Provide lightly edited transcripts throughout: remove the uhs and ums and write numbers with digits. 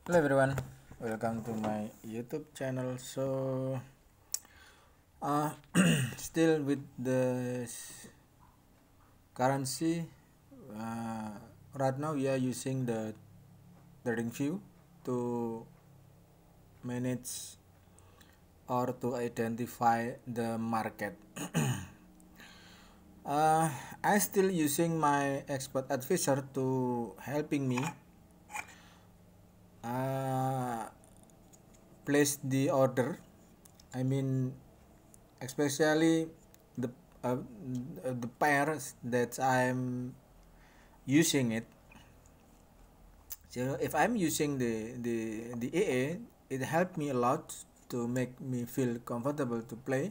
Hello everyone, welcome to my YouTube channel. Uh, still with the currency. Uh, right now we are using the TradingView to manage or to identify the market. uh, I still using my expert advisor to helping me uh, place the order. I mean, especially the uh, the pairs that I'm using it. So if I'm using the AA, it helped me a lot to make me feel comfortable to play,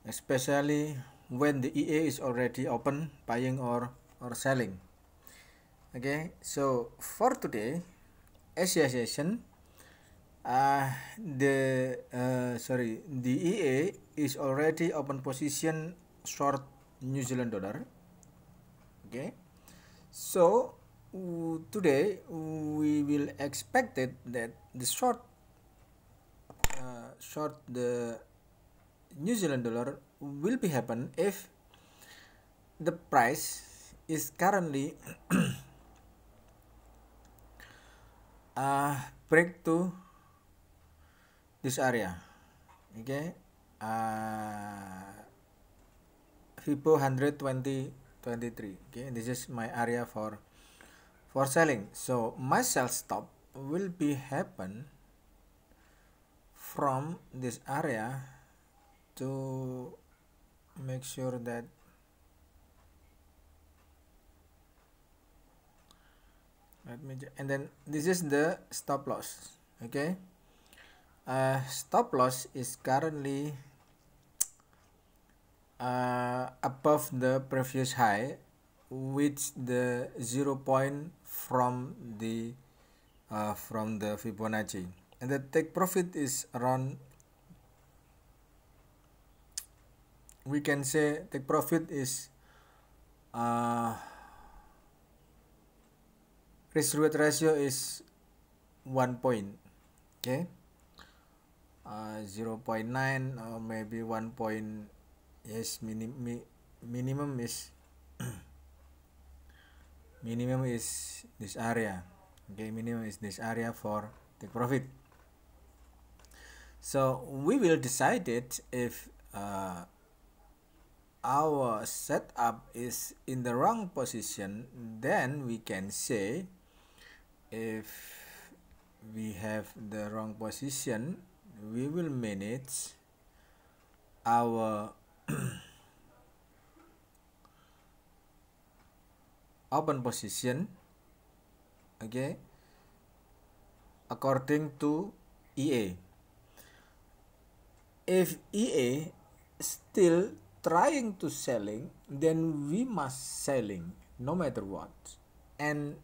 especially when the EA is already open, buying or selling. Okay, so for today, Asia session, the EA is already open position short New Zealand dollar. Okay, so today we will expect it that the short the New Zealand dollar will be happen if the price is currently break to this area. Okay, FIBO 120.23. Okay, this is my area for selling. So my sell stop will be happen from this area to make sure that and then this is the stop loss. Okay, stop loss is currently above the previous high, which the 0 point from the Fibonacci, and the take profit is around, we can say take profit is risk reward ratio is 1 point. Okay, 0.9 or maybe 1 point. Yes, minimum is minimum is this area. Okay, minimum is this area for take profit. So we will decide it if our setup is in the wrong position. Then we can say, if we have the wrong position, we will manage our open position, okay, according to EA. If EA still trying to selling, then we must selling no matter what. And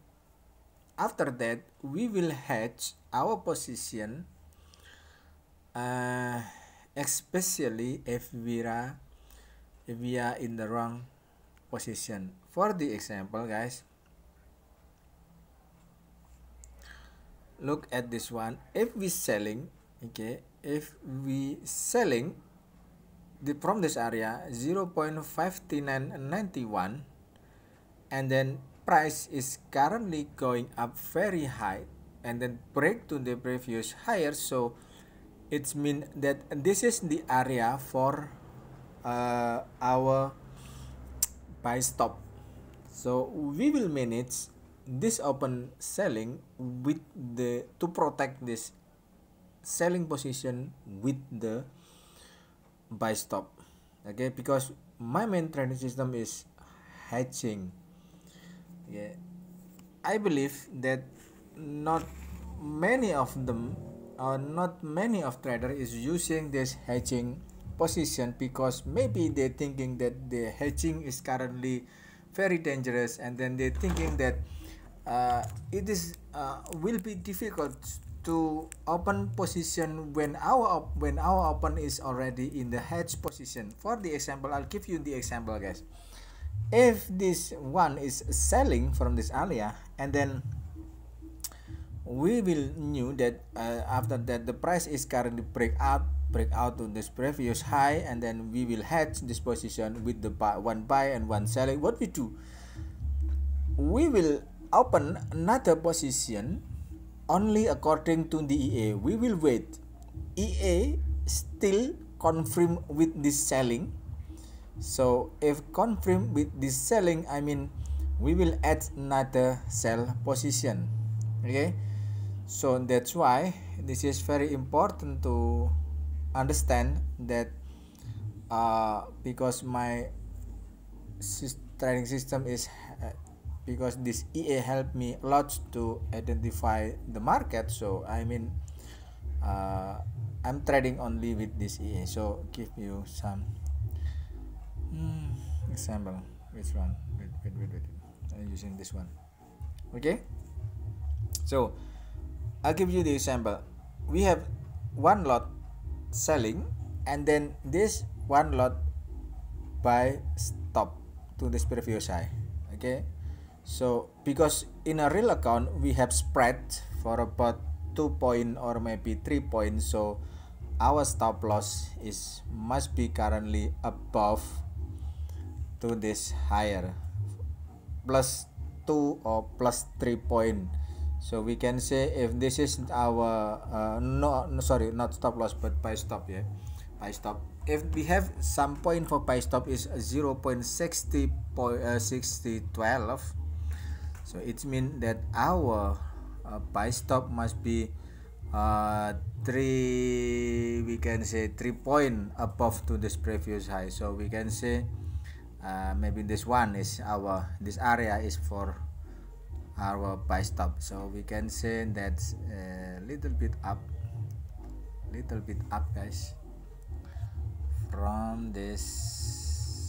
after that, we will hedge our position, especially if we are in the wrong position. For the example, guys, look at this one. If we selling, okay, if we selling from this area 0.5991, and then price is currently going up very high and then break to the previous higher, so it's mean that this is the area for our buy stop. So we will manage this open selling with the to protect this selling position with the buy stop. Okay, because my main trading system is hedging. Yeah, I believe that not many of them or not many of trader is using this hedging position, because maybe they're thinking that the hedging is currently very dangerous, and then they're thinking that it is will be difficult to open position when our open is already in the hedge position. For the example, I'll give you the example, guys. If this one is selling from this area, and then we will knew that after that the price is currently break out to this previous high, and then we will hedge this position with the one buy and one selling. What we do, we will open another position only according to the EA. We will wait EA still confirm with this selling. So if confirm with this selling, I mean we will add another sell position. Okay, so that's why this is very important to understand that because my trading system is because this EA helped me a lot to identify the market. So I mean I'm trading only with this EA. So give you some example. Which one? Wait. I'm using this one. Okay, so I'll give you the example. We have one lot selling, and then this one lot buy stop to this previous high. Okay, so because in a real account we have spread for about 2 point or maybe 3 points, so our stop loss is must be currently above to this higher plus 2 or plus 3 point. So we can say if this is our sorry, not stop loss but buy stop. Yeah, buy stop, if we have some point for buy stop is 0.60 6012, so it means that our buy stop must be 3, we can say 3 point above to this previous high. So we can say maybe this one is our, this area is for our buy stop. So we can say that's a little bit up guys from this.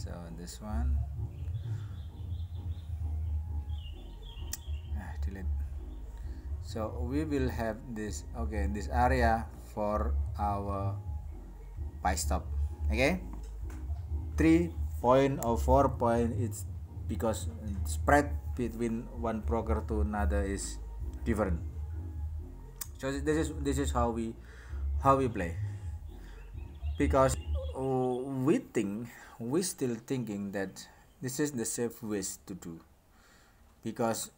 So this one delete. So we will have this, okay, this area for our buy stop. Okay, 3 point or 4 point, it's because spread between one broker to another is different. So this is how we play, because we still thinking that this is the safe ways to do, because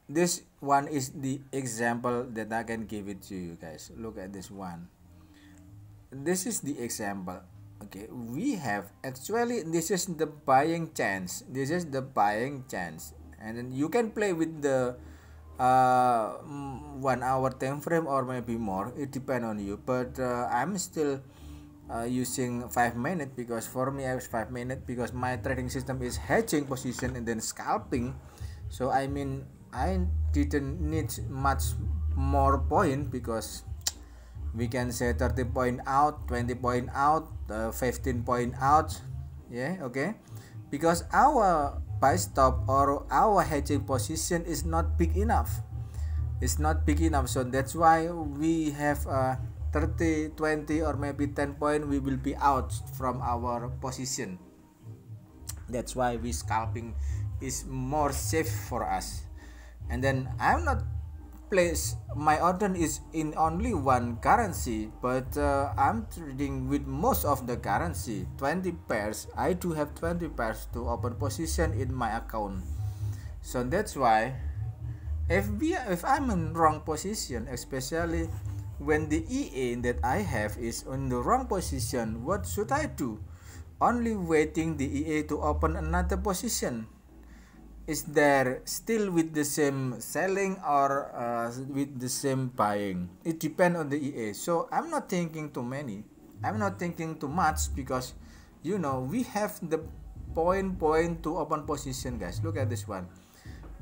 this one is the example that I can give it to you guys. Look at this one. This is the example. Okay, we have actually, this is the buying chance, and then you can play with the 1 hour time frame or maybe more, it depends on you, but I'm still using 5 minutes, because for me I have 5 minutes because my trading system is hedging position and then scalping. So I mean I didn't need much more point, because we can say 30 point out, 20 point out, 15 point out. Yeah, okay, because our buy stop or our hedging position is not big enough, so that's why we have 30, 20 or maybe 10 point, we will be out from our position. That's why we scalping is more safe for us. And then I'm not place my order is in only one currency, but I'm trading with most of the currency, 20 pairs. I do have 20 pairs to open position in my account. So that's why if I'm in wrong position, especially when the EA that I have is in the wrong position, what should I do? Only waiting the EA to open another position. Is there still with the same selling or with the same buying? It depends on the EA. So I'm not thinking too many. I'm not thinking too much, because you know we have the point to open position, guys. Look at this one.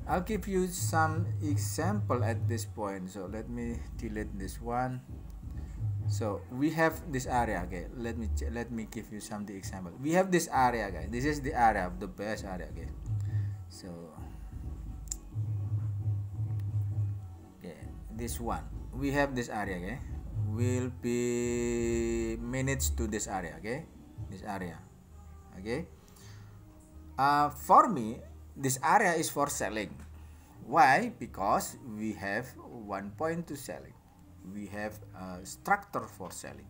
I'll give you some example at this point. So let me delete this one. So we have this area. Okay, let me give you some the example. We have this area, guys. This is the area of the best area. Okay. So okay, this one we have this area. Okay, will be managed to this area. Okay, this area. Okay, for me this area is for selling. Why? Because we have one point to selling. We have a structure for selling.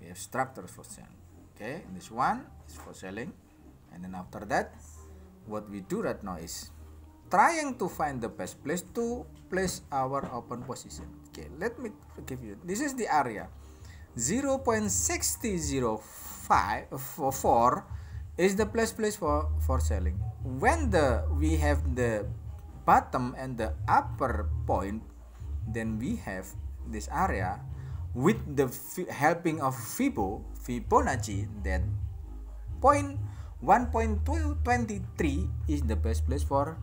We have structure for selling. Okay, this one is for selling, and then after that, what we do right now is trying to find the best place to place our open position. Okay, let me give you. This is the area. 0.6004 is the place for selling. When we have the bottom and the upper point, then we have this area with the helping of Fibonacci, that point 1.223 is the best place for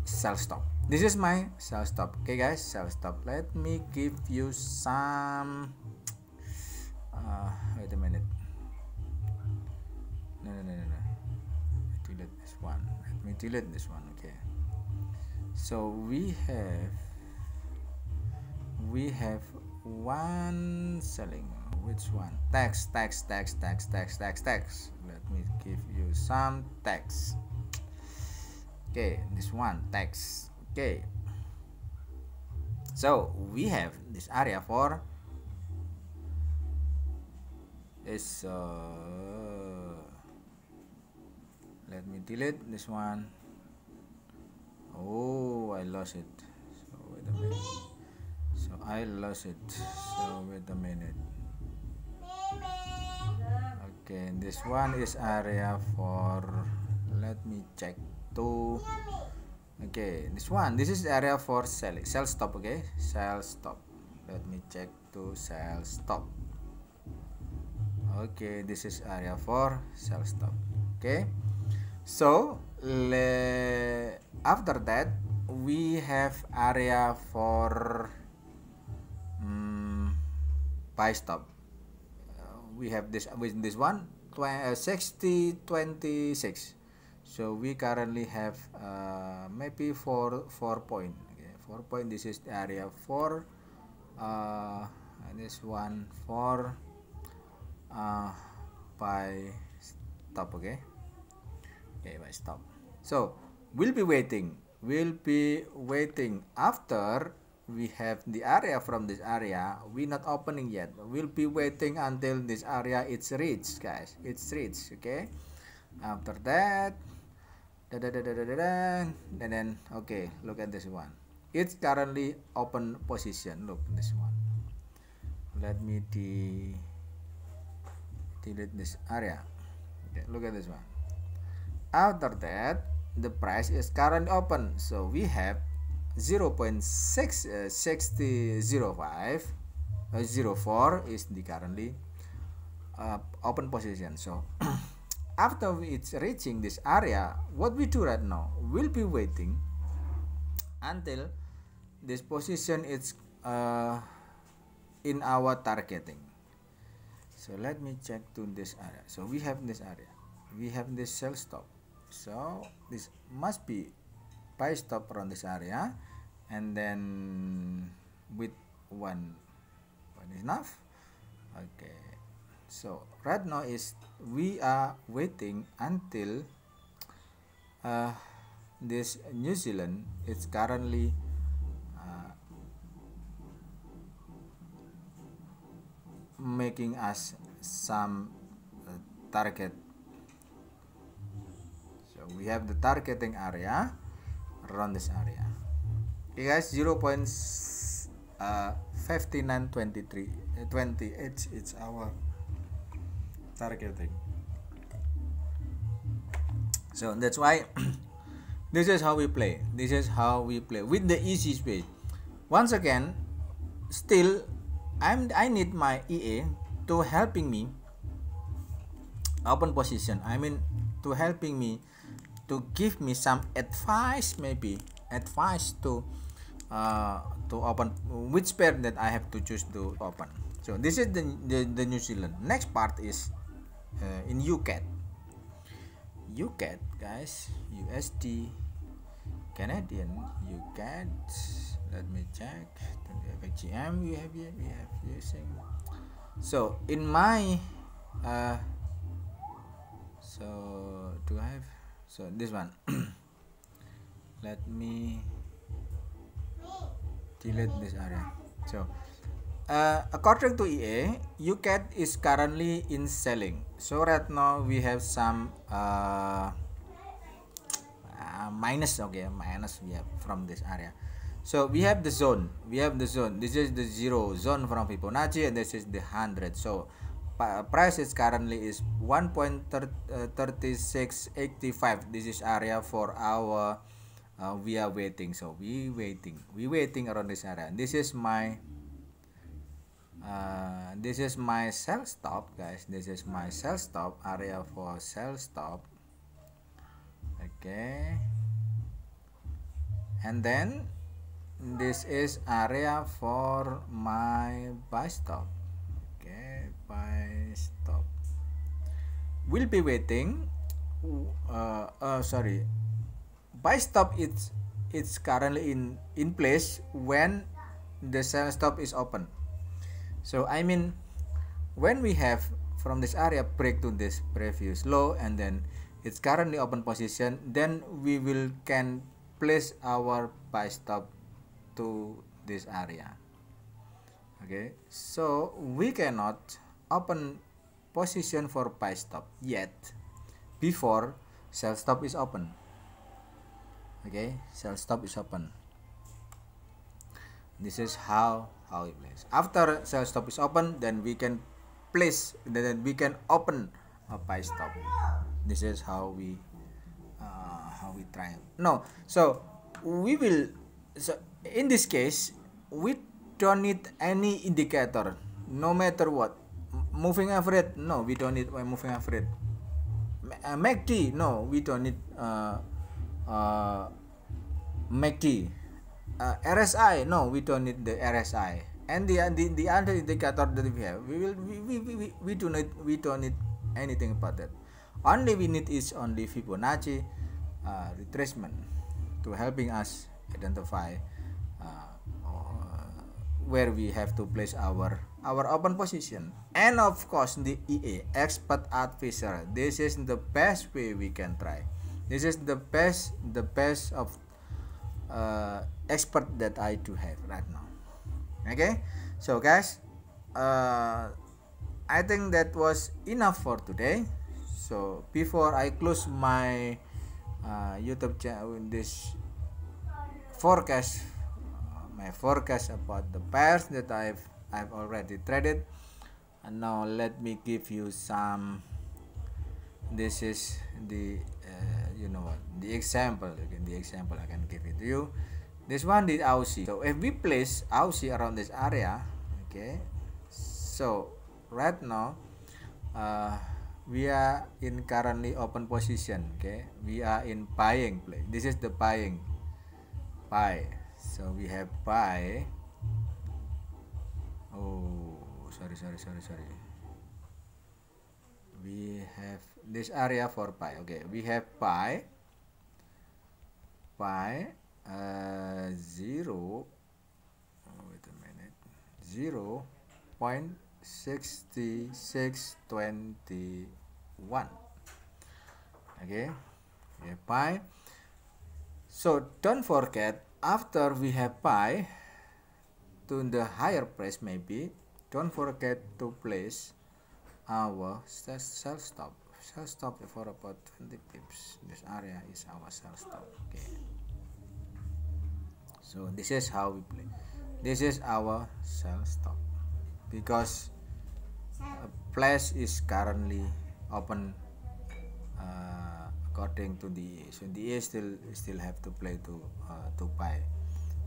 sell stop. This is my sell stop. Okay guys, sell stop. Let me give you some wait a minute. No. Delete this one. Let me delete this one. Okay, so we have one selling. Which one? Text. Let me give you some text. Okay, this one, text. Okay, so we have this area for is let me delete this one. Oh, I lost it. So wait a minute. So I lost it. So wait a minute. Okay, this one is area for, let me check to. Okay, this is area for selling, sell stop. Okay, sell stop. Let me check to sell stop. Okay, this is area for sell stop. Okay, so after that we have area for buy stop. We have this with this one 60.26. So we currently have maybe 4 point. Okay, 4 point. This is the area for this one for buy stop. Okay, buy stop. So we'll be waiting after we have the area. From this area we're not opening yet. We'll be waiting until this area it's reached, guys. It's reached. Okay, after that and then okay, look at this one. It's currently open position. Look this one. Let me delete this area. Okay, look at this one. After that the price is currently open, so we have 0.6005 is the currently open position. So after it's reaching this area, what we do right now, we'll be waiting until this position is in our targeting. So let me check to this area. So we have this area, we have this sell stop, so this must be buy stop around this area, and then with one is enough. Okay, so right now is we are waiting until this New Zealand is currently making us some target. So we have the targeting area around this area. Okay guys, 0.5923 it's our targeting. So that's why this is how we play. This is how we play with the easy space. Once again, still I need my EA to helping me open position. I mean, to helping me to give me some advice, maybe advice to open which pair that I have to choose to open. So this is the New Zealand. Next part is in UCAD. UCAD guys, USD, Canadian, UCAD. Let me check. FGM we have here. We have using. So in my so do I have, so this one let me delete this area. So according to EA, UCAT is currently in selling. So right now we have some minus. Okay, minus we have from this area. So we have the zone. This is the 0 zone from Fibonacci, and this is the 100. So price is currently is 1.3685. This is area for our we are waiting. So we waiting around this area. This is my sell stop, guys. This is my sell stop area for sell stop. Okay, and then this is area for my buy stop. Okay, buy stop. We'll be waiting. Sorry, buy stop it's currently in place when the sell stop is open. So I mean, when we have from this area break to this previous low and then it's currently open position, then we will can place our buy stop to this area. Okay, so we cannot open position for buy stop yet before sell stop is open. Okay, sell stop is open. This is how it plays. After sell stop is open, then we can open a buy stop. This is how we try. No, so we will. So in this case, we don't need any indicator, no matter what. Moving average, no, we don't need moving average. MACD, no, we don't need MACD. RSI, no, we don't need the RSI. And the other indicator that we have, we don't need anything about that. Only we need is only Fibonacci retracement to helping us identify where we have to place our open position. And of course the EA expert advisor, this is the best way we can try. This is the best of expert that I do have right now. Okay, so guys, I think that was enough for today. So before I close my YouTube channel, this forecast, my forecast about the pairs that I've already traded, and now let me give you some. This is the the example. Again, the example I can give it to you. This one is Aussie. So if we place Aussie around this area, okay, so right now we are in currently open position. Okay, we are in buying play. This is the buy. So we have buy. Oh, sorry. We have this area for buy. Okay, we have buy 0. Oh, wait a minute. 0.6621. Okay, we have buy. So don't forget, after we have buy to the higher price, maybe don't forget to place our sell stop for about 20 pips. This area is our sell stop. Okay, so this is how we play. This is our sell stop because place is currently open according to the EA. So the EA still have to play to buy.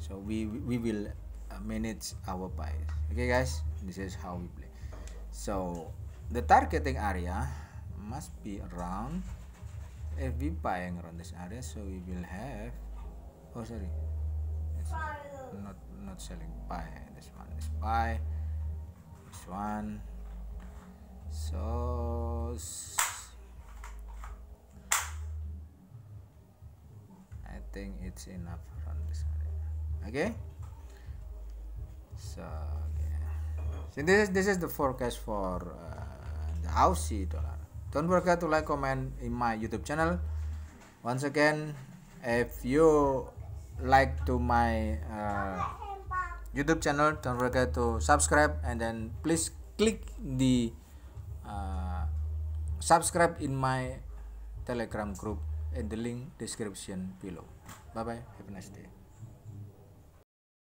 So we will manage our buy. Okay guys, this is how we play. So the targeting area must be around, if we buying around this area, so we will have, oh sorry, it's not selling, buy. This one is buy, this one. So I think it's enough around this area. Okay, so so this is the forecast for the Aussie dollar. Don't forget to like, comment in my YouTube channel. Once again, If you like to my YouTube channel, don't forget to subscribe, and then please click the subscribe in my Telegram group in the link description below. Bye bye. Have a nice day.